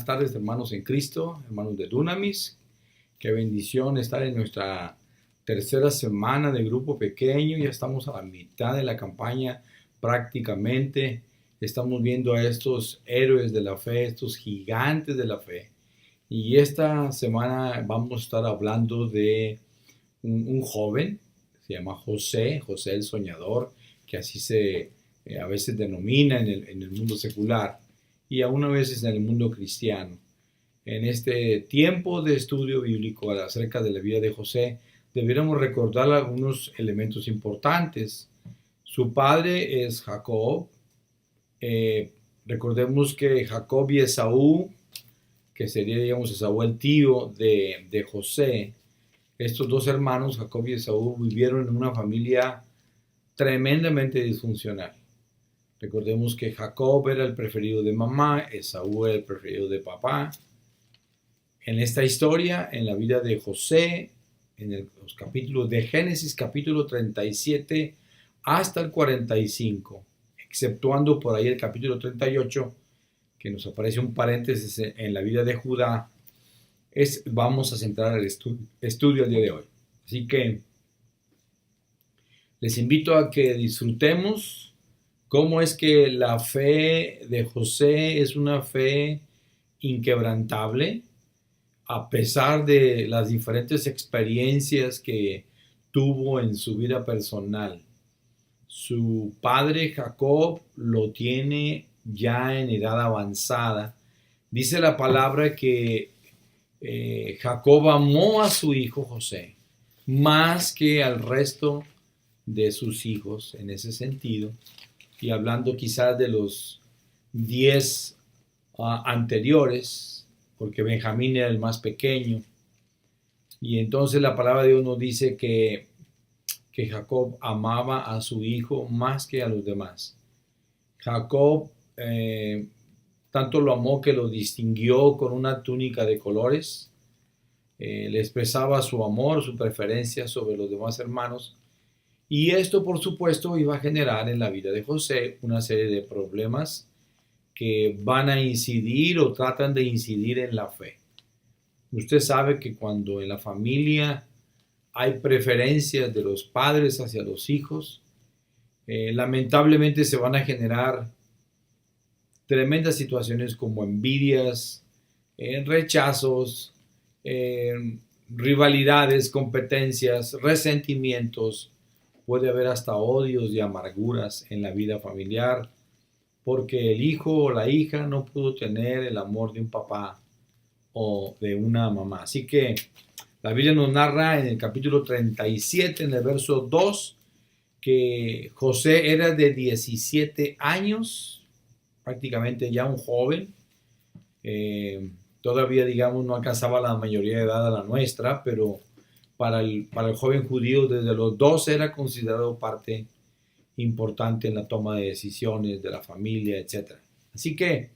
tardes, hermanos en Cristo, hermanos de Dunamis. Qué bendición estar en nuestra tercera semana de grupo pequeño. Ya estamos a la mitad de la campaña prácticamente. Estamos viendo a estos héroes de la fe, estos gigantes de la fe. Y esta semana vamos a estar hablando de un joven, se llama José el Soñador, que así se a veces denomina en el mundo secular y aún a veces en el mundo cristiano. En este tiempo de estudio bíblico acerca de la vida de José, debiéramos recordar algunos elementos importantes. Su padre es Jacob. Recordemos que Jacob y Esaú, que sería, digamos, Esaú el tío de José, estos dos hermanos, Jacob y Esaú, vivieron en una familia tremendamente disfuncional. Recordemos que Jacob era el preferido de mamá, Esaú era el preferido de papá. En esta historia, en la vida de José, en los capítulos de Génesis, capítulo 37 hasta el 45, exceptuando por ahí el capítulo 38, que nos aparece un paréntesis en la vida de Judá, vamos a centrar el estudio el día de hoy. Así que les invito a que disfrutemos cómo es que la fe de José es una fe inquebrantable, a pesar de las diferentes experiencias que tuvo en su vida personal. Su padre Jacob lo tiene ya en edad avanzada. Dice la palabra que Jacob amó a su hijo José más que al resto de sus hijos en ese sentido, y hablando quizás de los 10 anteriores, porque Benjamín era el más pequeño. Y entonces la palabra de Dios nos dice que Jacob amaba a su hijo más que a los demás. Jacob tanto lo amó que lo distinguió con una túnica de colores. Le expresaba su amor, su preferencia sobre los demás hermanos. Y esto, por supuesto, iba a generar en la vida de José una serie de problemas que van a incidir o tratan de incidir en la fe. Usted sabe que cuando en la familia hay preferencias de los padres hacia los hijos, lamentablemente se van a generar tremendas situaciones como envidias, rechazos, rivalidades, competencias, resentimientos. Puede haber hasta odios y amarguras en la vida familiar porque el hijo o la hija no pudo tener el amor de un papá o de una mamá. Así que la Biblia nos narra en el capítulo 37, en el verso 2, que José era de 17 años, prácticamente ya un joven. Todavía, digamos, no alcanzaba la mayoría de edad a la nuestra, pero para el joven judío desde los 12 era considerado parte importante en la toma de decisiones de la familia, etc. Así que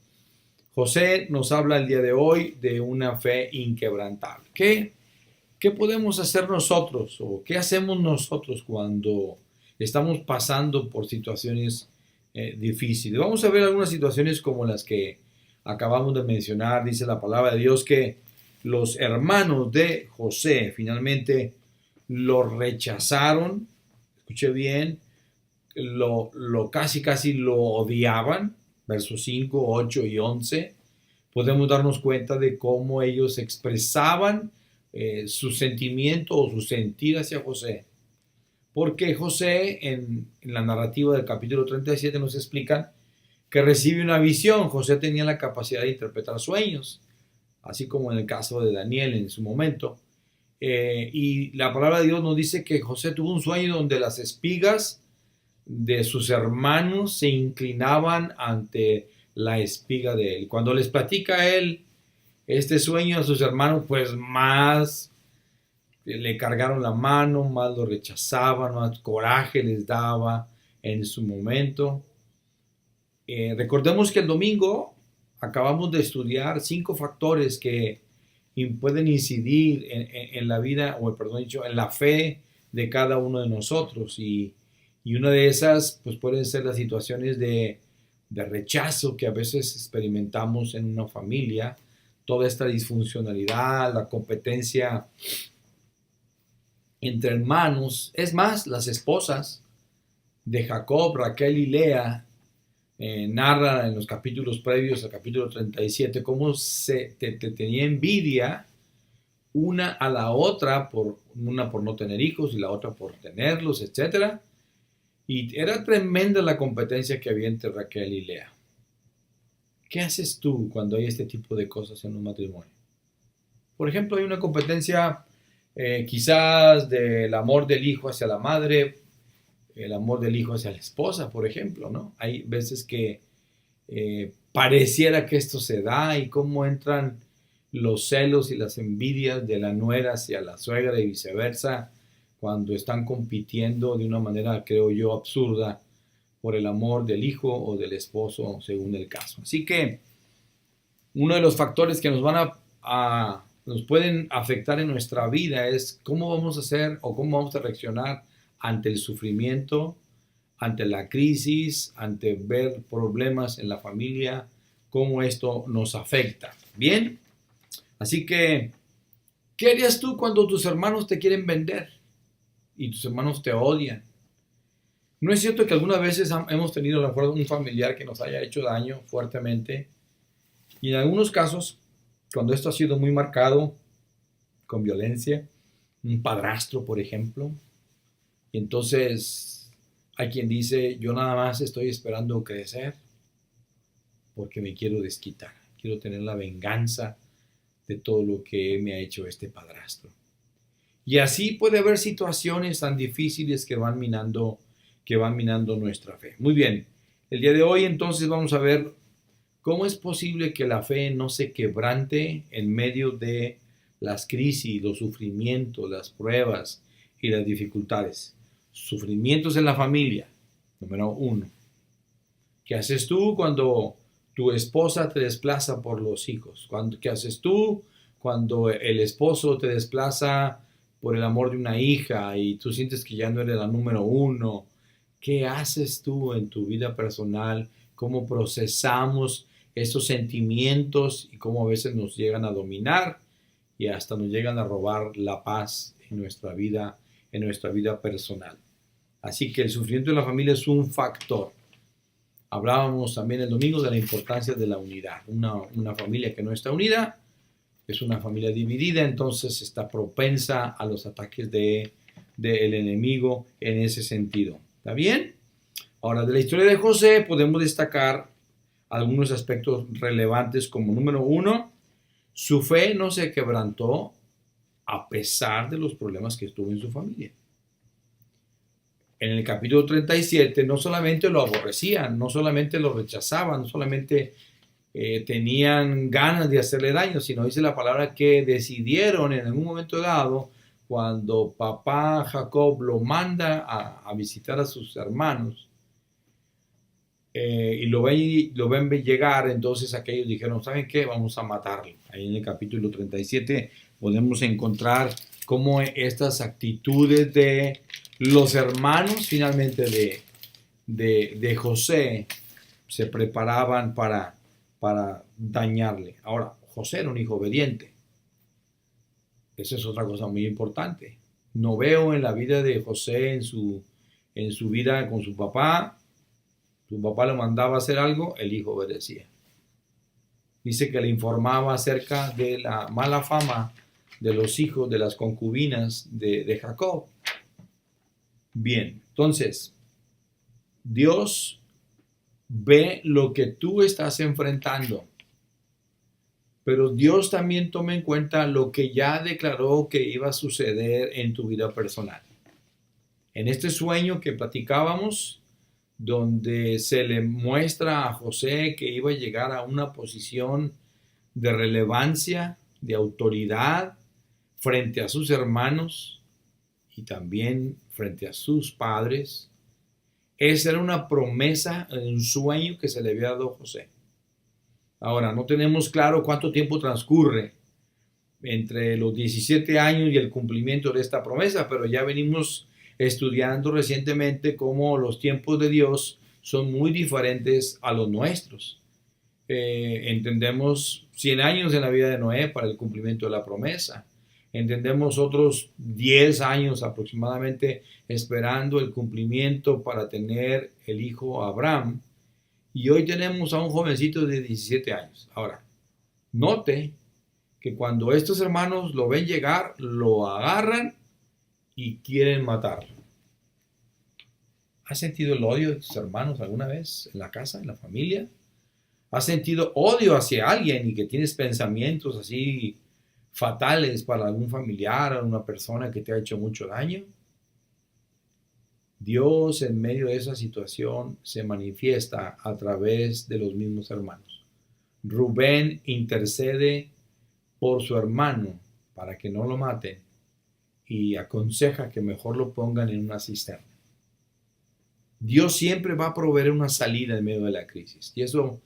José nos habla el día de hoy de una fe inquebrantable. ¿Qué podemos hacer nosotros o qué hacemos nosotros cuando estamos pasando por situaciones difíciles? Vamos a ver algunas situaciones como las que acabamos de mencionar. Dice la palabra de Dios que los hermanos de José finalmente lo rechazaron. Escuche bien, casi lo odiaban. Versos 5, 8 y 11. Podemos darnos cuenta de cómo ellos expresaban su sentimiento o su sentir hacia José. Porque José, en la narrativa del capítulo 37, nos explican que recibe una visión. José tenía la capacidad de interpretar sueños, así como en el caso de Daniel en su momento. Y la palabra de Dios nos dice que José tuvo un sueño donde las espigas de sus hermanos se inclinaban ante la espiga de él. Cuando les platica él este sueño a sus hermanos, pues más le cargaron la mano, más lo rechazaban, más coraje les daba en su momento. Recordemos que el domingo acabamos de estudiar 5 factores que pueden incidir en la vida, en la fe de cada uno de nosotros. Y una de esas, pues pueden ser las situaciones de rechazo que a veces experimentamos en una familia, toda esta disfuncionalidad, la competencia entre hermanos. Es más, las esposas de Jacob, Raquel y Lea, narran en los capítulos previos al capítulo 37 cómo se tenía envidia una a la otra, una por no tener hijos y la otra por tenerlos, etc. Y era tremenda la competencia que había entre Raquel y Lea. ¿Qué haces tú cuando hay este tipo de cosas en un matrimonio? Por ejemplo, hay una competencia quizás del amor del hijo hacia la madre, el amor del hijo hacia la esposa, por ejemplo, ¿no? Hay veces que pareciera que esto se da y cómo entran los celos y las envidias de la nuera hacia la suegra y viceversa cuando están compitiendo de una manera, creo yo, absurda por el amor del hijo o del esposo, según el caso. Así que uno de los factores que nos pueden afectar en nuestra vida es cómo vamos a hacer o cómo vamos a reaccionar ante el sufrimiento, ante la crisis, ante ver problemas en la familia, cómo esto nos afecta. Bien, así que, ¿qué harías tú cuando tus hermanos te quieren vender y tus hermanos te odian? ¿No es cierto que algunas veces hemos tenido a lo mejor un familiar que nos haya hecho daño fuertemente? Y en algunos casos, cuando esto ha sido muy marcado con violencia, un padrastro, por ejemplo, y entonces hay quien dice, yo nada más estoy esperando crecer porque me quiero desquitar, quiero tener la venganza de todo lo que me ha hecho este padrastro. Y así puede haber situaciones tan difíciles que van minando nuestra fe. Muy bien, el día de hoy entonces vamos a ver cómo es posible que la fe no se quebrante en medio de las crisis, los sufrimientos, las pruebas y las dificultades. Sufrimientos en la familia, número 1. ¿Qué haces tú cuando tu esposa te desplaza por los hijos? ¿Qué haces tú cuando el esposo te desplaza por el amor de una hija y tú sientes que ya no eres la número 1? ¿Qué haces tú en tu vida personal? ¿Cómo procesamos esos sentimientos y cómo a veces nos llegan a dominar y hasta nos llegan a robar la paz en nuestra vida personal? Así que el sufrimiento de la familia es un factor. Hablábamos también el domingo de la importancia de la unidad. Una familia que no está unida es una familia dividida, entonces está propensa a los ataques del enemigo en ese sentido. ¿Está bien? Ahora, de la historia de José podemos destacar algunos aspectos relevantes como número 1, su fe no se quebrantó a pesar de los problemas que estuvo en su familia. En el capítulo 37 no solamente lo aborrecían, no solamente lo rechazaban, no solamente tenían ganas de hacerle daño, sino dice la palabra que decidieron en algún momento dado, cuando papá Jacob lo manda a visitar a sus hermanos y lo ven llegar, entonces aquellos dijeron, ¿saben qué? Vamos a matarlo. Ahí en el capítulo 37 podemos encontrar cómo estas actitudes de los hermanos finalmente de José se preparaban para dañarle. Ahora, José era un hijo obediente. Esa es otra cosa muy importante. No veo en la vida de José, en su vida con su papá le mandaba a hacer algo, el hijo obedecía. Dice que le informaba acerca de la mala fama de los hijos de las concubinas de Jacob. Bien, entonces, Dios ve lo que tú estás enfrentando, pero Dios también toma en cuenta lo que ya declaró que iba a suceder en tu vida personal. En este sueño que platicábamos, donde se le muestra a José que iba a llegar a una posición de relevancia, de autoridad frente a sus hermanos y también frente a sus padres. Esa era una promesa, un sueño que se le había dado a José. Ahora, no tenemos claro cuánto tiempo transcurre entre los 17 años y el cumplimiento de esta promesa, pero ya venimos estudiando recientemente cómo los tiempos de Dios son muy diferentes a los nuestros. Entendemos 100 años en la vida de Noé para el cumplimiento de la promesa. Entendemos otros 10 años aproximadamente esperando el cumplimiento para tener el hijo Abraham. Y hoy tenemos a un jovencito de 17 años. Ahora, note que cuando estos hermanos lo ven llegar, lo agarran y quieren matarlo. ¿Has sentido el odio de tus hermanos alguna vez en la casa, en la familia? ¿Has sentido odio hacia alguien y que tienes pensamientos así fatales para algún familiar o una persona que te ha hecho mucho daño? Dios en medio de esa situación se manifiesta a través de los mismos hermanos. Rubén intercede por su hermano para que no lo maten y aconseja que mejor lo pongan en una cisterna. Dios siempre va a proveer una salida en medio de la crisis y eso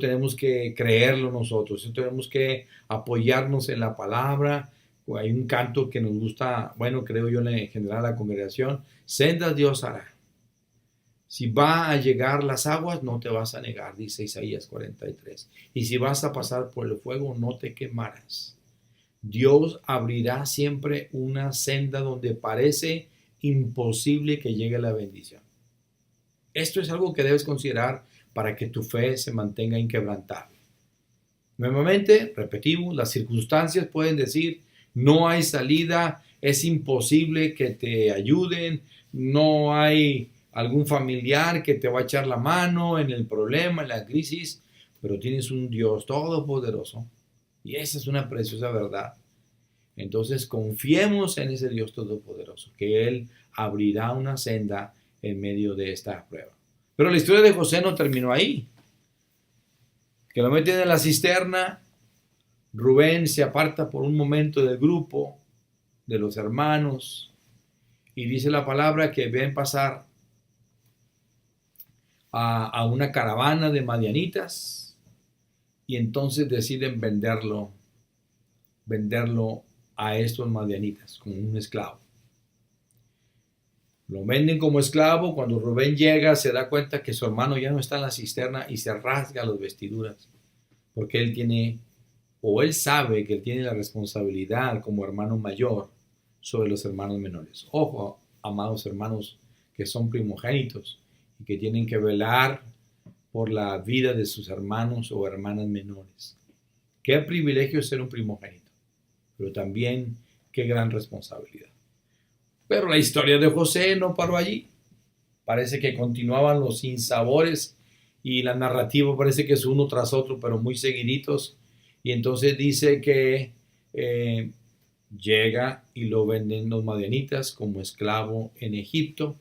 tenemos que creerlo nosotros, eso tenemos que apoyarnos en la palabra. Hay un canto que nos gusta, bueno, creo yo en general a la congregación, sendas Dios hará. Si va a llegar las aguas, no te vas a negar, dice Isaías 43. Y si vas a pasar por el fuego, no te quemarás. Dios abrirá siempre una senda donde parece imposible que llegue la bendición. Esto es algo que debes considerar para que tu fe se mantenga inquebrantable. Nuevamente, repetimos, las circunstancias pueden decir, no hay salida, es imposible que te ayuden, no hay algún familiar que te va a echar la mano en el problema, en la crisis, pero tienes un Dios todopoderoso y esa es una preciosa verdad. Entonces confiemos en ese Dios todopoderoso, que Él abrirá una senda en medio de esta prueba. Pero la historia de José no terminó ahí. Que lo meten en la cisterna, Rubén se aparta por un momento del grupo, de los hermanos, y dice la palabra que ven pasar a una caravana de madianitas y entonces deciden venderlo a estos madianitas como un esclavo. Lo venden como esclavo. Cuando Rubén llega se da cuenta que su hermano ya no está en la cisterna y se rasga las vestiduras porque él sabe que él tiene la responsabilidad como hermano mayor sobre los hermanos menores. Ojo, amados hermanos que son primogénitos y que tienen que velar por la vida de sus hermanos o hermanas menores. Qué privilegio ser un primogénito, pero también qué gran responsabilidad. Pero la historia de José no paró allí. Parece que continuaban los sinsabores y la narrativa parece que es uno tras otro, pero muy seguiditos. Y entonces dice que llega y lo venden los madianitas como esclavo en Egipto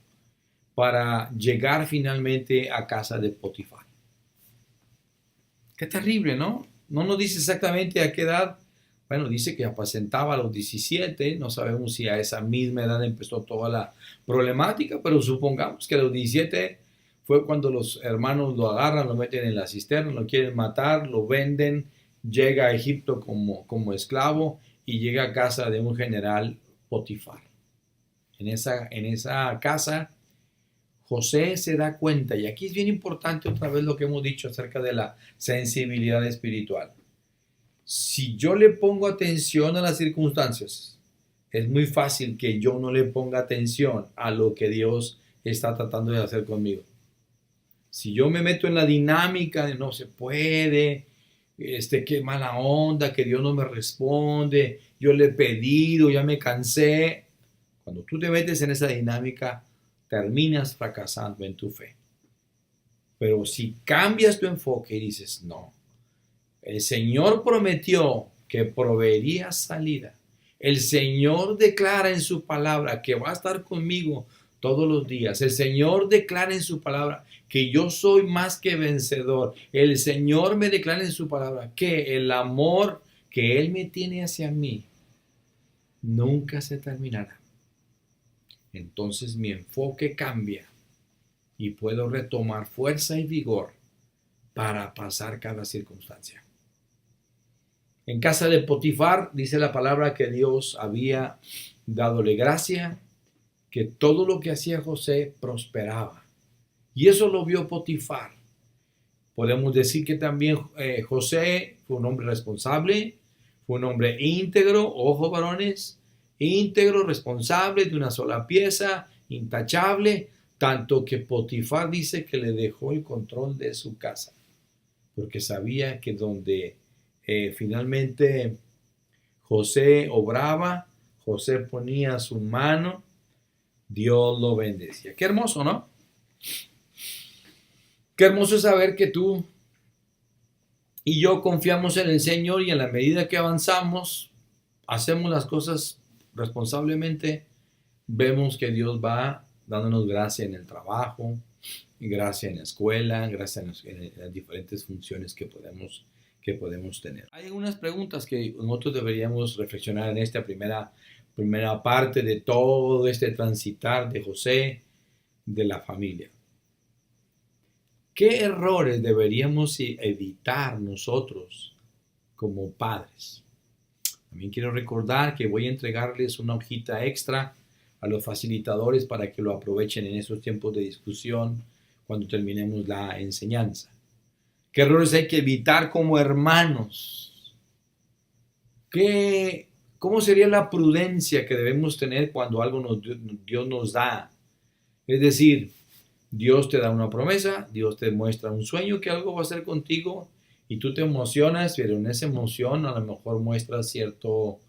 para llegar finalmente a casa de Potifar. Qué terrible, ¿no? No nos dice exactamente a qué edad. Bueno, dice que apacentaba a los 17, no sabemos si a esa misma edad empezó toda la problemática, pero supongamos que a los 17 fue cuando los hermanos lo agarran, lo meten en la cisterna, lo quieren matar, lo venden, llega a Egipto como esclavo y llega a casa de un general Potifar. En esa casa José se da cuenta, y aquí es bien importante otra vez lo que hemos dicho acerca de la sensibilidad espiritual. Si yo le pongo atención a las circunstancias, es muy fácil que yo no le ponga atención a lo que Dios está tratando de hacer conmigo. Si yo me meto en la dinámica de no se puede, qué mala onda, que Dios no me responde, yo le he pedido, ya me cansé. Cuando tú te metes en esa dinámica, terminas fracasando en tu fe. Pero si cambias tu enfoque y dices, no, el Señor prometió que proveería salida. El Señor declara en su palabra que va a estar conmigo todos los días. El Señor declara en su palabra que yo soy más que vencedor. El Señor me declara en su palabra que el amor que Él me tiene hacia mí nunca se terminará. Entonces mi enfoque cambia y puedo retomar fuerza y vigor para pasar cada circunstancia. En casa de Potifar dice la palabra que Dios había dadole gracia, que todo lo que hacía José prosperaba. Y eso lo vio Potifar. Podemos decir que también José fue un hombre responsable, fue un hombre íntegro, ojo varones, íntegro, responsable, de una sola pieza, intachable, tanto que Potifar dice que le dejó el control de su casa, porque sabía que donde finalmente José obraba, José ponía su mano, Dios lo bendecía. Qué hermoso, ¿no? Qué hermoso saber que tú y yo confiamos en el Señor y en la medida que avanzamos, hacemos las cosas responsablemente, vemos que Dios va dándonos gracia en el trabajo, gracia en la escuela, gracia en las diferentes funciones que podemos tener. Hay algunas preguntas que nosotros deberíamos reflexionar en esta primera parte de todo este transitar de José, de la familia. ¿Qué errores deberíamos evitar nosotros como padres? También quiero recordar que voy a entregarles una hojita extra a los facilitadores para que lo aprovechen en estos tiempos de discusión cuando terminemos la enseñanza. ¿Qué errores hay que evitar como hermanos? ¿Cómo sería la prudencia que debemos tener cuando algo Dios nos da? Es decir, Dios te da una promesa, Dios te muestra un sueño que algo va a hacer contigo y tú te emocionas, pero en esa emoción a lo mejor muestras cierto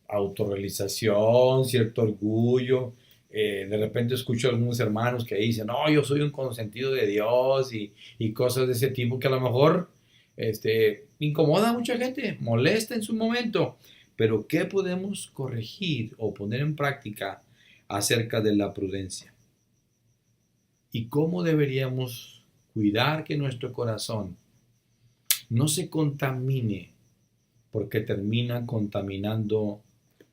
autorrealización, cierto orgullo. De repente escucho a algunos hermanos que dicen, no, yo soy un consentido de Dios y cosas de ese tipo que a lo mejor incomoda a mucha gente, molesta en su momento. Pero ¿qué podemos corregir o poner en práctica acerca de la prudencia? ¿Y cómo deberíamos cuidar que nuestro corazón no se contamine porque termina contaminando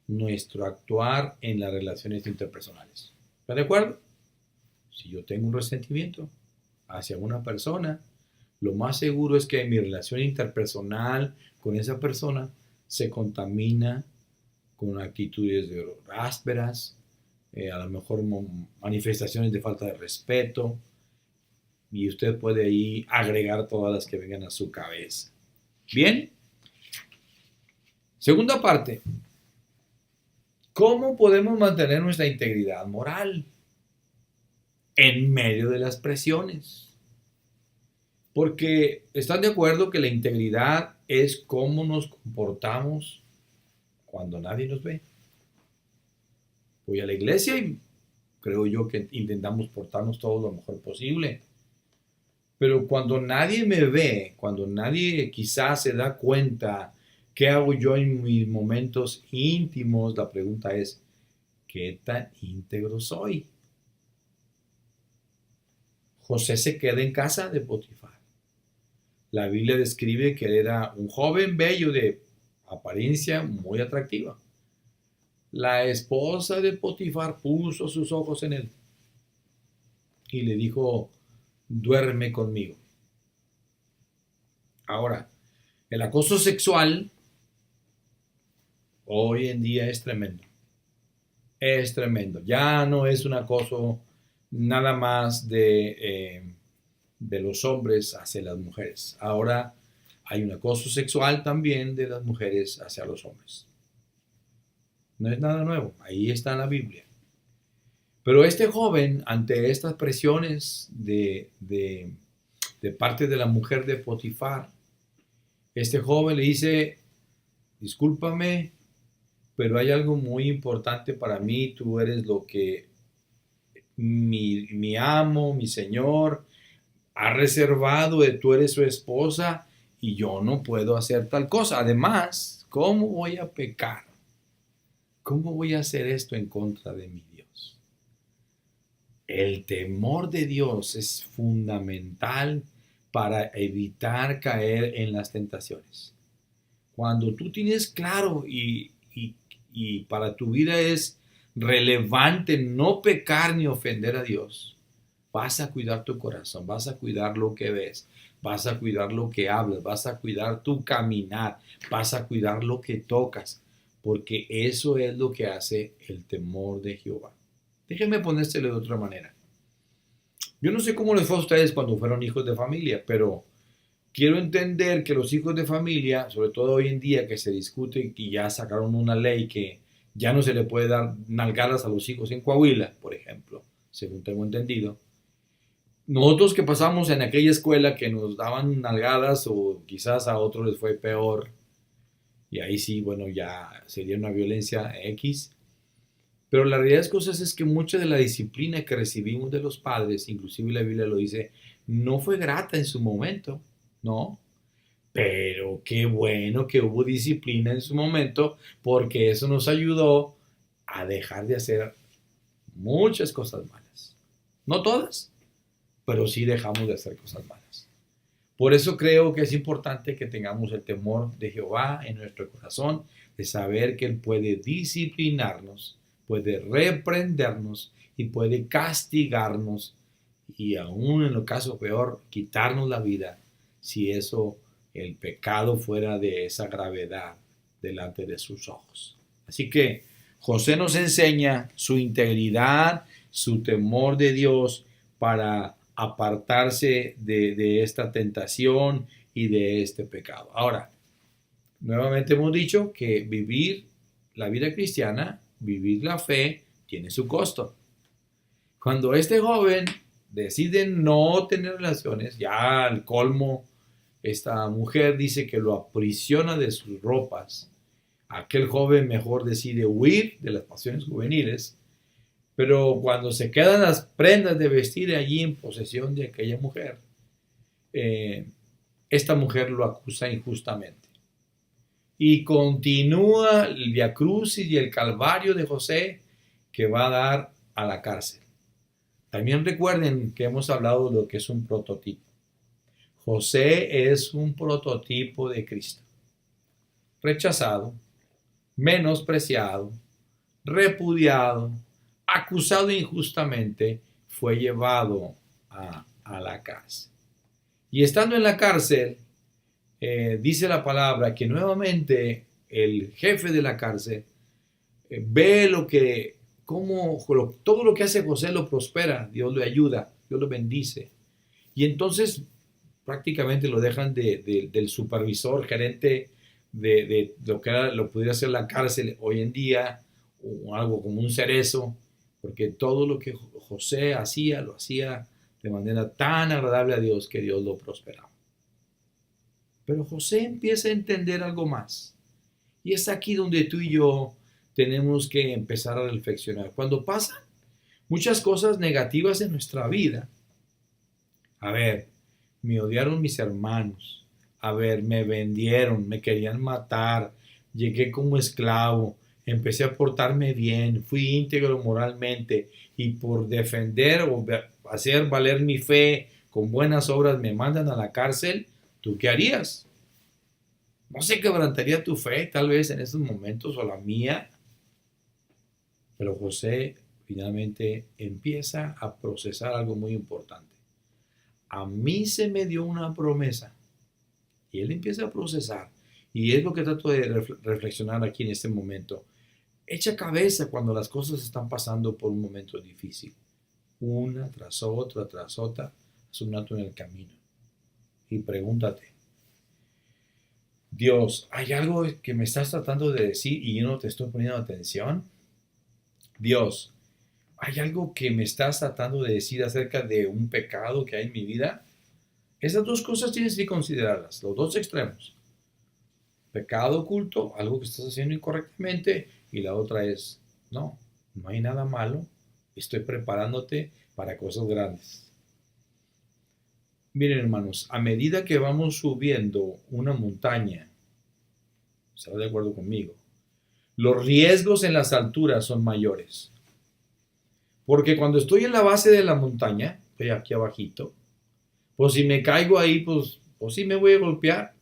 nuestro actuar en las relaciones interpersonales? ¿Está de acuerdo? Si yo tengo un resentimiento hacia una persona, lo más seguro es que mi relación interpersonal con esa persona se contamina con actitudes ásperas, a lo mejor manifestaciones de falta de respeto, y usted puede ahí agregar todas las que vengan a su cabeza. Bien. Segunda parte. ¿Cómo podemos mantener nuestra integridad moral en medio de las presiones? Porque ¿están de acuerdo que la integridad es cómo nos comportamos cuando nadie nos ve? Voy a la iglesia y creo yo que intentamos portarnos todo lo mejor posible. Pero cuando nadie me ve, cuando nadie quizás se da cuenta qué hago yo en mis momentos íntimos, la pregunta es, ¿qué tan íntegro soy? José se queda en casa de Potifar. La Biblia describe que él era un joven bello de apariencia muy atractiva. La esposa de Potifar puso sus ojos en él y le dijo, duerme conmigo. Ahora, el acoso sexual hoy en día es tremendo. Es tremendo. Ya no es un acoso nada más de los hombres hacia las mujeres. Ahora hay un acoso sexual también de las mujeres hacia los hombres. No es nada nuevo. Ahí está en la Biblia. Pero este joven, ante estas presiones de parte de la mujer de Potifar, este joven le dice, discúlpame, pero hay algo muy importante para mí, tú eres lo que mi amo, mi señor, ha reservado, tú eres su esposa y yo no puedo hacer tal cosa. Además, ¿cómo voy a pecar? ¿Cómo voy a hacer esto en contra de mi Dios? El temor de Dios es fundamental para evitar caer en las tentaciones. Cuando tú tienes claro y para tu vida es relevante no pecar ni ofender a Dios, vas a cuidar tu corazón, vas a cuidar lo que ves, vas a cuidar lo que hablas, vas a cuidar tu caminar, vas a cuidar lo que tocas, porque eso es lo que hace el temor de Jehová. Déjenme ponérselo de otra manera. Yo no sé cómo les fue a ustedes cuando fueron hijos de familia, pero quiero entender que los hijos de familia, sobre todo hoy en día que se discute y ya sacaron una ley que ya no se le puede dar nalgadas a los hijos en Coahuila, por ejemplo, según tengo entendido. Nosotros que pasamos en aquella escuela que nos daban nalgadas o quizás a otros les fue peor, y ahí sí, bueno, ya sería una violencia X. Pero la realidad de las cosas es que mucha de la disciplina que recibimos de los padres, inclusive la Biblia lo dice, no fue grata en su momento, ¿no? Pero qué bueno que hubo disciplina en su momento, porque eso nos ayudó a dejar de hacer muchas cosas malas. No todas, pero sí dejamos de hacer cosas malas. Por eso creo que es importante que tengamos el temor de Jehová en nuestro corazón, de saber que Él puede disciplinarnos, puede reprendernos y puede castigarnos y aún en el caso peor, quitarnos la vida si eso, el pecado fuera de esa gravedad delante de sus ojos. Así que José nos enseña su integridad, su temor de Dios para apartarse de esta tentación y de este pecado. Ahora, nuevamente hemos dicho que vivir la vida cristiana, vivir la fe, tiene su costo. Cuando este joven decide no tener relaciones, ya al colmo, esta mujer dice que lo aprisiona de sus ropas. Aquel joven mejor decide huir de las pasiones juveniles, pero cuando se quedan las prendas de vestir allí en posesión de aquella mujer, esta mujer lo acusa injustamente. Y continúa el viacrucis y el calvario de José que va a dar a la cárcel. También recuerden que hemos hablado de lo que es un prototipo. José es un prototipo de Cristo. Rechazado, menospreciado, repudiado, acusado injustamente, fue llevado a la cárcel. Y estando en la cárcel, dice la palabra que nuevamente el jefe de la cárcel ve todo lo que hace José lo prospera, Dios le ayuda, Dios lo bendice. Y entonces prácticamente lo dejan del supervisor, gerente de lo que lo pudiera ser la cárcel hoy en día, o algo como un cerezo, porque todo lo que José hacía, lo hacía de manera tan agradable a Dios que Dios lo prosperaba. Pero José empieza a entender algo más. Y es aquí donde tú y yo tenemos que empezar a reflexionar. Cuando pasan muchas cosas negativas en nuestra vida, a ver, me odiaron mis hermanos, a ver, me vendieron, me querían matar, llegué como esclavo, empecé a portarme bien, fui íntegro moralmente y por defender o hacer valer mi fe con buenas obras me mandan a la cárcel, ¿tú qué harías? ¿No se quebrantaría tu fe tal vez en esos momentos o la mía? Pero José finalmente empieza a procesar algo muy importante. A mí se me dio una promesa y él empieza a procesar y es lo que trato de reflexionar aquí en este momento. Echa cabeza cuando las cosas están pasando por un momento difícil, una tras otra, es un alto en el camino y pregúntate, Dios, ¿hay algo que me estás tratando de decir y yo no te estoy poniendo atención? Dios, ¿hay algo que me estás tratando de decir acerca de un pecado que hay en mi vida? Esas dos cosas tienes que considerarlas, los dos extremos. Pecado oculto, algo que estás haciendo incorrectamente, y la otra es, no hay nada malo, estoy preparándote para cosas grandes. Miren hermanos, a medida que vamos subiendo una montaña, ¿estará de acuerdo conmigo? Los riesgos en las alturas son mayores. Porque cuando estoy en la base de la montaña, estoy aquí abajito, pues si me caigo ahí, pues sí me voy a golpear,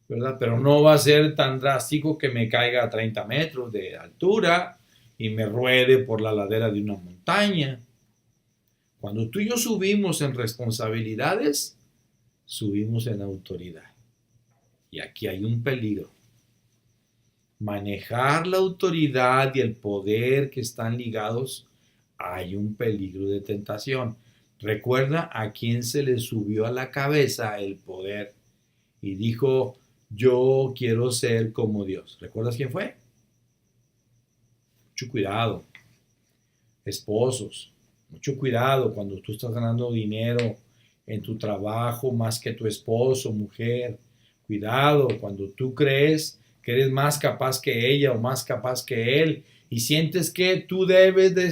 ¿verdad? Pero no va a ser tan drástico que me caiga a 30 metros de altura y me ruede por la ladera de una montaña. Cuando tú y yo subimos en responsabilidades, subimos en autoridad. Y aquí hay un peligro. Manejar la autoridad y el poder que están ligados, hay un peligro de tentación. Recuerda a quién se le subió a la cabeza el poder y dijo, yo quiero ser como Dios. ¿Recuerdas quién fue? Mucho cuidado, esposos, mucho cuidado cuando tú estás ganando dinero en tu trabajo más que tu esposo, mujer. Cuidado cuando tú crees que eres más capaz que ella o más capaz que él y sientes que tú debes de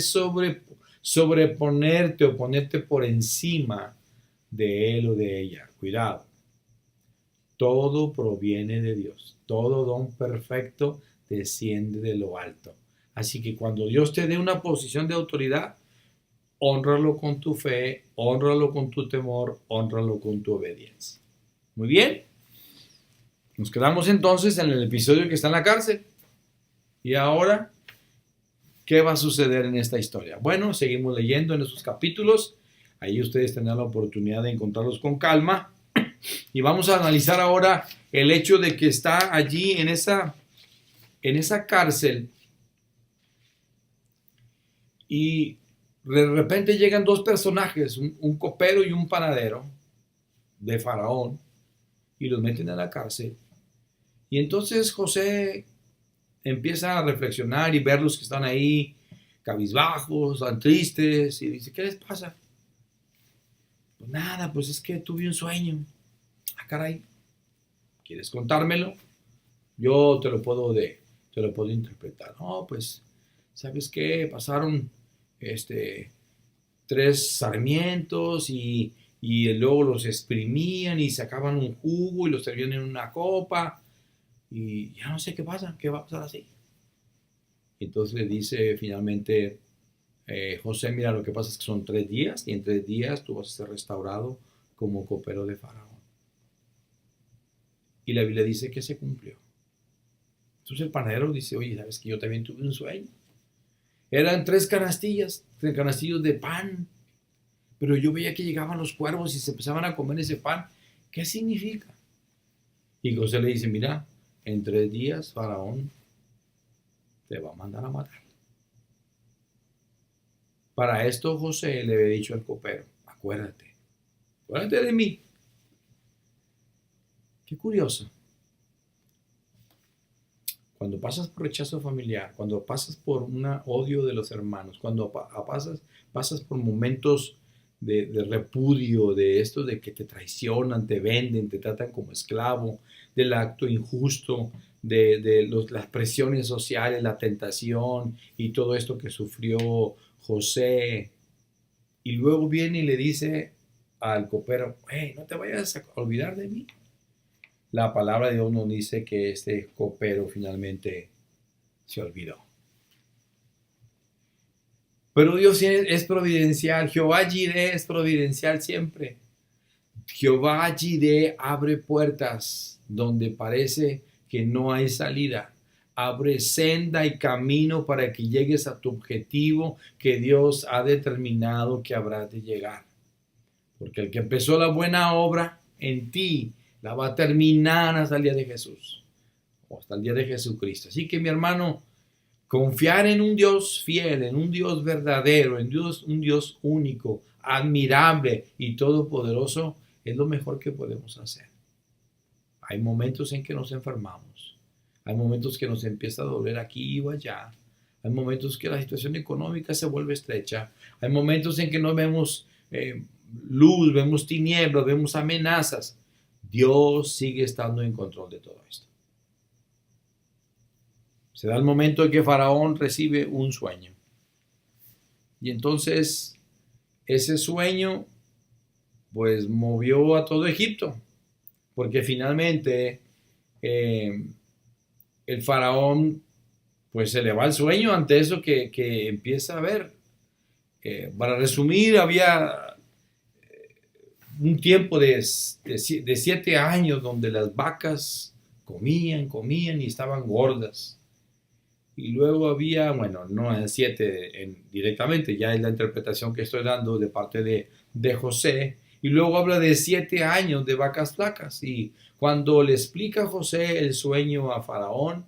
sobreponerte o ponerte por encima de él o de ella. Cuidado. Todo proviene de Dios. Todo don perfecto desciende de lo alto. Así que cuando Dios te dé una posición de autoridad, hónralo con tu fe, hónralo con tu temor, hónralo con tu obediencia. Muy bien. Nos quedamos entonces en el episodio que está en la cárcel. Y ahora, ¿qué va a suceder en esta historia? Bueno, seguimos leyendo en esos capítulos. Ahí ustedes tendrán la oportunidad de encontrarlos con calma. Y vamos a analizar ahora el hecho de que está allí en esa cárcel y de repente llegan dos personajes, un copero y un panadero de Faraón, y los meten a la cárcel. Y entonces José empieza a reflexionar y ver los que están ahí cabizbajos, tan tristes, y dice, ¿qué les pasa? Pues nada, pues es que tuve un sueño. Ah, caray, ¿quieres contármelo? Yo te lo puedo interpretar. No, pues, ¿sabes qué? Pasaron tres sarmientos y luego los exprimían y sacaban un jugo y los servían en una copa y ya no sé qué pasa, qué va a pasar así. Entonces le dice finalmente José, mira, lo que pasa es que son 3 días y en 3 días tú vas a ser restaurado como copero de Faraón. Y la Biblia dice que se cumplió. Entonces el panadero dice, oye, ¿sabes que yo también tuve un sueño? Eran 3 canastillos de pan, pero yo veía que llegaban los cuervos y se empezaban a comer ese pan. ¿Qué significa? Y José le dice, mira, en 3 días Faraón te va a mandar a matar. Para esto José le había dicho al copero, acuérdate de mí. Qué curioso. Cuando pasas por rechazo familiar, cuando pasas por un odio de los hermanos, cuando pasas por momentos de repudio, de esto de que te traicionan, te venden, te tratan como esclavo, del acto injusto, las presiones sociales, la tentación y todo esto que sufrió José. Y luego viene y le dice al copero, hey, no te vayas a olvidar de mí. La palabra de Dios nos dice que este copero finalmente se olvidó. Pero Dios es providencial. Jehová Jireh es providencial siempre. Jehová Jireh abre puertas donde parece que no hay salida. Abre senda y camino para que llegues a tu objetivo que Dios ha determinado que habrás de llegar. Porque el que empezó la buena obra en ti, la va a terminar hasta el día de Jesús, o hasta el día de Jesucristo. Así que mi hermano, confiar en un Dios fiel, en un Dios verdadero, en un Dios único, admirable y todopoderoso, es lo mejor que podemos hacer. Hay momentos en que nos enfermamos, hay momentos que nos empieza a doler aquí o allá, hay momentos que la situación económica se vuelve estrecha, hay momentos en que no vemos luz, vemos tinieblas, vemos amenazas. Dios sigue estando en control de todo esto. Se da el momento en que Faraón recibe un sueño. Y entonces ese sueño pues movió a todo Egipto. Porque finalmente el Faraón pues se le va el sueño ante eso que empieza a ver. Para resumir, había un tiempo de 7 años donde las vacas comían y estaban gordas. Y luego había, bueno, no en 7 directamente, ya es la interpretación que estoy dando de parte de José. Y luego habla de 7 años de vacas flacas. Y cuando le explica José el sueño a Faraón,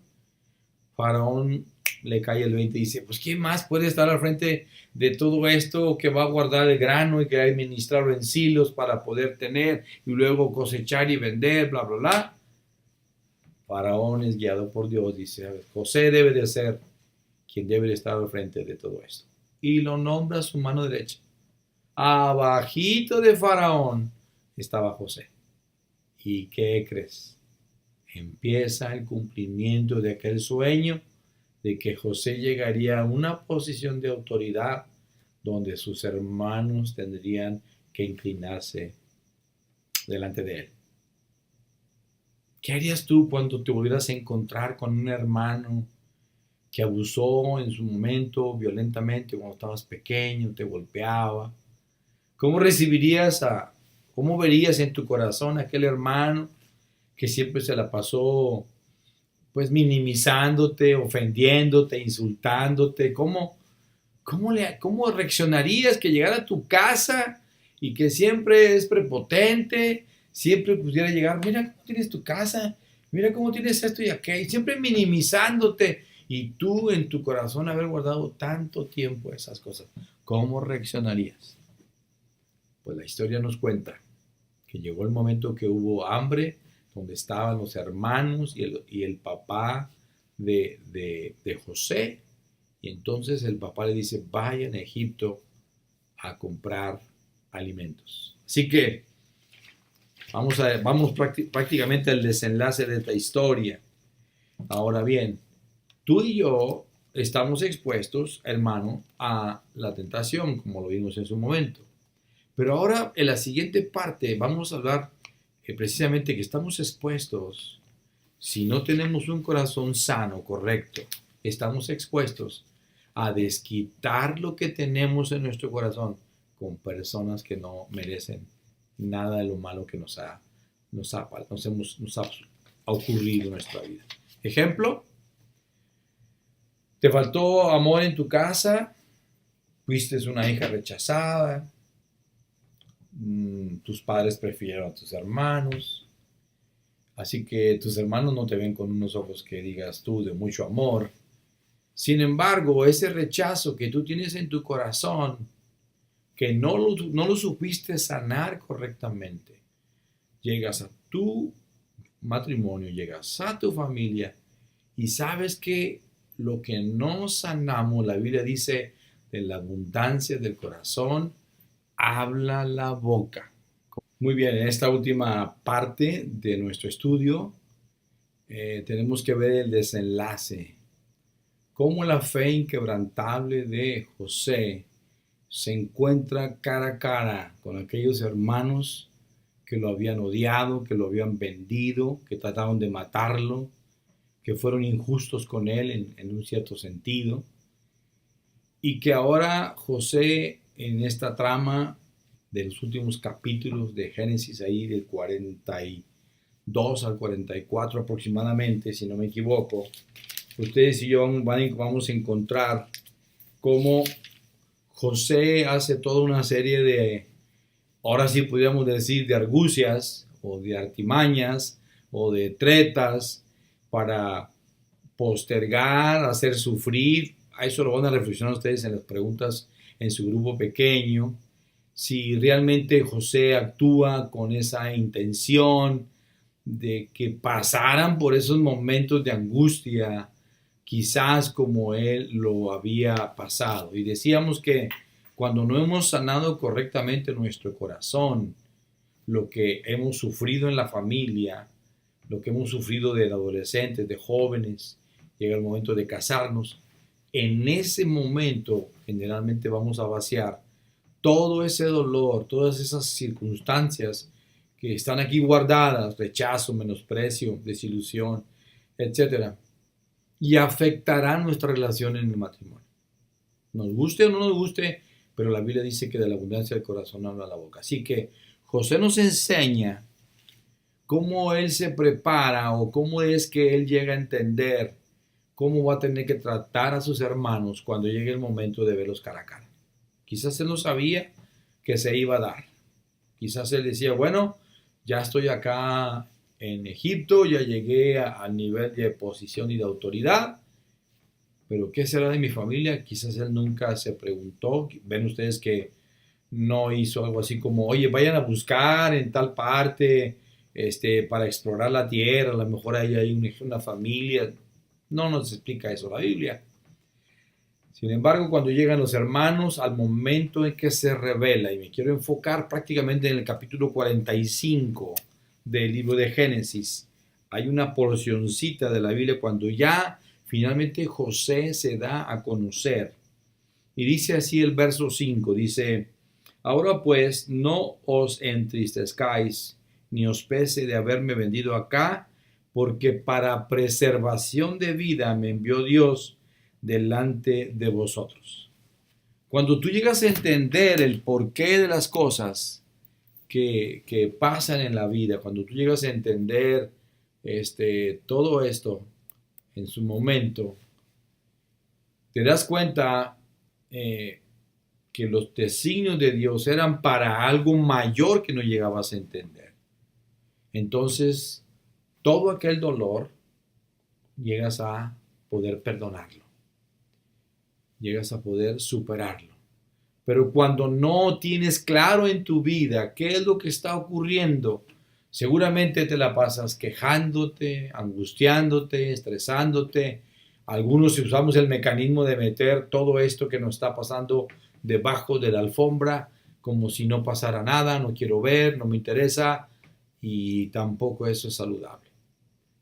Faraón le cae el 20 y dice, pues ¿quién más puede estar al frente de todo esto que va a guardar el grano y que va a administrarlo en silos para poder tener y luego cosechar y vender, bla, bla, bla? Faraón es guiado por Dios, dice, a ver, José debe de ser quien debe de estar al frente de todo esto. Y lo nombra a su mano derecha. Abajito de Faraón estaba José. ¿Y qué crees? Empieza el cumplimiento de aquel sueño de que José llegaría a una posición de autoridad donde sus hermanos tendrían que inclinarse delante de él. ¿Qué harías tú cuando te volvieras a encontrar con un hermano que abusó en su momento violentamente cuando estabas pequeño, te golpeaba? ¿Cómo cómo verías en tu corazón a aquel hermano que siempre se la pasó pues minimizándote, ofendiéndote, insultándote? ¿Cómo reaccionarías que llegara a tu casa y que siempre es prepotente, siempre pudiera llegar, mira cómo tienes tu casa, mira cómo tienes esto y aquello, siempre minimizándote y tú en tu corazón haber guardado tanto tiempo esas cosas? ¿Cómo reaccionarías? Pues la historia nos cuenta que llegó el momento que hubo hambre, donde estaban los hermanos y el papá de José. Y entonces el papá le dice, vayan a Egipto a comprar alimentos. Así que vamos prácticamente al desenlace de esta historia. Ahora bien, tú y yo estamos expuestos, hermano, a la tentación, como lo vimos en su momento. Pero ahora en la siguiente parte vamos a hablar precisamente que estamos expuestos, si no tenemos un corazón sano, correcto, estamos expuestos a desquitar lo que tenemos en nuestro corazón con personas que no merecen nada de lo malo que nos ha ocurrido en nuestra vida. Ejemplo, te faltó amor en tu casa, fuiste una hija rechazada, tus padres prefirieron a tus hermanos, así que tus hermanos no te ven con unos ojos que digas tú de mucho amor. Sin embargo, ese rechazo que tú tienes en tu corazón, que no lo supiste sanar correctamente, llegas a tu matrimonio, llegas a tu familia y sabes que lo que no sanamos, la Biblia dice, de la abundancia del corazón, habla la boca. Muy bien, en esta última parte de nuestro estudio tenemos que ver el desenlace. Cómo la fe inquebrantable de José se encuentra cara a cara con aquellos hermanos que lo habían odiado, que lo habían vendido, que trataron de matarlo, que fueron injustos con él en un cierto sentido, y que ahora José en esta trama de los últimos capítulos de Génesis, ahí del 42 al 44 aproximadamente, si no me equivoco, ustedes y yo vamos a encontrar cómo José hace toda una serie de, ahora sí podríamos decir, de argucias o de artimañas o de tretas para postergar, hacer sufrir. A eso lo van a reflexionar ustedes en las preguntas en su grupo pequeño. Si realmente José actúa con esa intención de que pasaran por esos momentos de angustia, quizás como él lo había pasado. Y decíamos que cuando no hemos sanado correctamente nuestro corazón, lo que hemos sufrido en la familia, lo que hemos sufrido de adolescentes, de jóvenes, llega el momento de casarnos, en ese momento generalmente vamos a vaciar todo ese dolor, todas esas circunstancias que están aquí guardadas, rechazo, menosprecio, desilusión, etcétera, y afectarán nuestra relación en el matrimonio. Nos guste o no nos guste, pero la Biblia dice que de la abundancia del corazón habla la boca. Así que José nos enseña cómo él se prepara o cómo es que él llega a entender cómo va a tener que tratar a sus hermanos cuando llegue el momento de verlos cara a cara. Quizás él no sabía que se iba a dar. Quizás él decía, bueno, ya estoy acá en Egipto, ya llegué al nivel de posición y de autoridad, pero ¿qué será de mi familia? Quizás él nunca se preguntó. Ven ustedes que no hizo algo así como, oye, vayan a buscar en tal parte, para explorar la tierra, a lo mejor ahí hay una familia. No nos explica eso la Biblia. Sin embargo, cuando llegan los hermanos, al momento en que se revela, y me quiero enfocar prácticamente en el capítulo 45 del libro de Génesis, hay una porcioncita de la Biblia cuando ya finalmente José se da a conocer. Y dice así el verso 5, dice, ahora pues no os entristezcáis, ni os pese de haberme vendido acá, porque para preservación de vida me envió Dios delante de vosotros. Cuando tú llegas a entender el porqué de las cosas que pasan en la vida, cuando tú llegas a entender todo esto en su momento, te das cuenta que los designios de Dios eran para algo mayor que no llegabas a entender. Entonces, todo aquel dolor llegas a poder perdonarlo, llegas a poder superarlo. Pero cuando no tienes claro en tu vida qué es lo que está ocurriendo, seguramente te la pasas quejándote, angustiándote, estresándote. Algunos usamos el mecanismo de meter todo esto que nos está pasando debajo de la alfombra, como si no pasara nada, no quiero ver, no me interesa, y tampoco eso es saludable.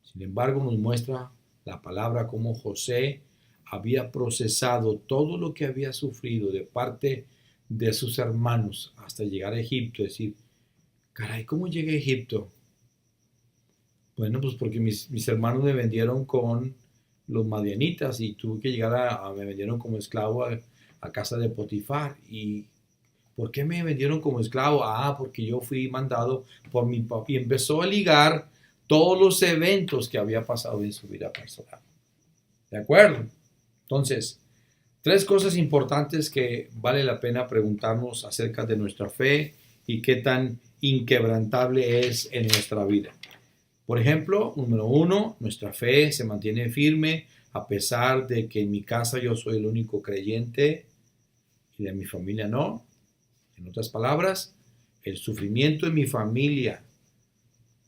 Sin embargo, nos muestra la palabra cómo José había procesado todo lo que había sufrido de parte de sus hermanos hasta llegar a Egipto. Es decir, caray, ¿cómo llegué a Egipto? Bueno, pues porque mis hermanos me vendieron con los madianitas y tuve que llegar me vendieron como esclavo a casa de Potifar. ¿Y por qué me vendieron como esclavo? Ah, porque yo fui mandado por mi papá. Y empezó a ligar todos los eventos que había pasado en su vida personal. ¿De acuerdo? Entonces, tres cosas importantes que vale la pena preguntarnos acerca de nuestra fe y qué tan inquebrantable es en nuestra vida. Por ejemplo, número uno, nuestra fe se mantiene firme a pesar de que en mi casa yo soy el único creyente y de mi familia no. En otras palabras, el sufrimiento en mi familia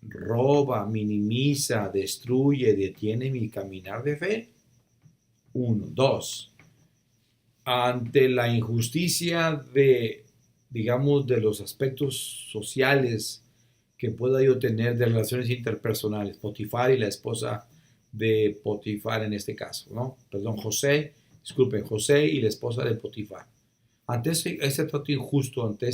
roba, minimiza, destruye, detiene mi caminar de fe. Uno. Dos, ante la injusticia digamos, de los aspectos sociales que pueda yo tener de relaciones interpersonales, Potifar y la esposa de Potifar en este caso, ¿no? Perdón, José y la esposa de Potifar. Ante ese trato injusto, ante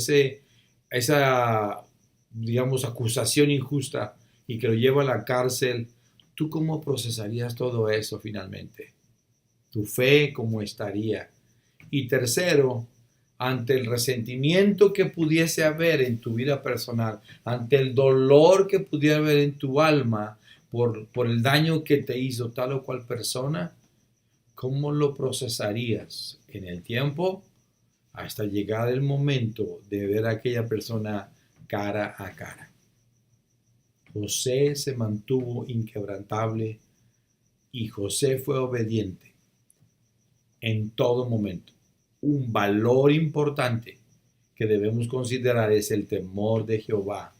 esa, digamos, acusación injusta y que lo lleva a la cárcel, ¿tú cómo procesarías todo eso finalmente? ¿Tu fe cómo estaría? Y tercero, ante el resentimiento que pudiese haber en tu vida personal, ante el dolor que pudiera haber en tu alma por el daño que te hizo tal o cual persona, ¿cómo lo procesarías en el tiempo hasta llegar el momento de ver a aquella persona cara a cara? José se mantuvo inquebrantable y José fue obediente en todo momento. Un valor importante que debemos considerar es el temor de Jehová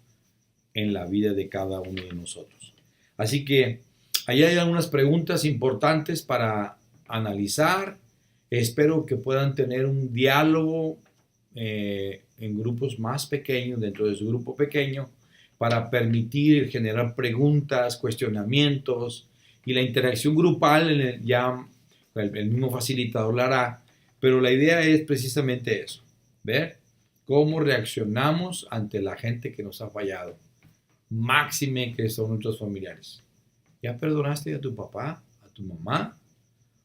en la vida de cada uno de nosotros. Así que ahí hay algunas preguntas importantes para analizar. Espero que puedan tener un diálogo en grupos más pequeños, dentro de su grupo pequeño, para permitir generar preguntas, cuestionamientos, y la interacción grupal ya el mismo facilitador la hará. Pero la idea es precisamente eso, ver cómo reaccionamos ante la gente que nos ha fallado, máxime que son nuestros familiares. ¿Ya perdonaste a tu papá, a tu mamá?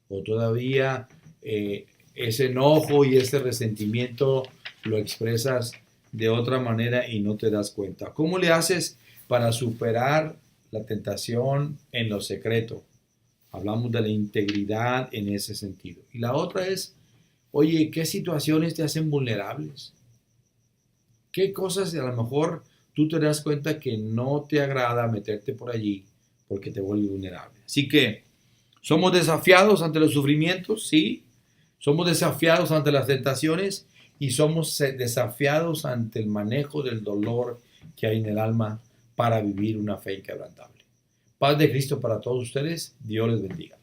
¿O todavía ese enojo y ese resentimiento lo expresas de otra manera y no te das cuenta? ¿Cómo le haces para superar la tentación en lo secreto? Hablamos de la integridad en ese sentido. Y la otra es, oye, ¿qué situaciones te hacen vulnerables? ¿Qué cosas a lo mejor tú te das cuenta que no te agrada meterte por allí porque te vuelve vulnerable? Así que Somos desafiados ante los sufrimientos, sí. Somos desafiados ante las tentaciones y somos desafiados ante el manejo del dolor que hay en el alma para vivir una fe inquebrantable. Paz de Cristo para todos ustedes. Dios les bendiga.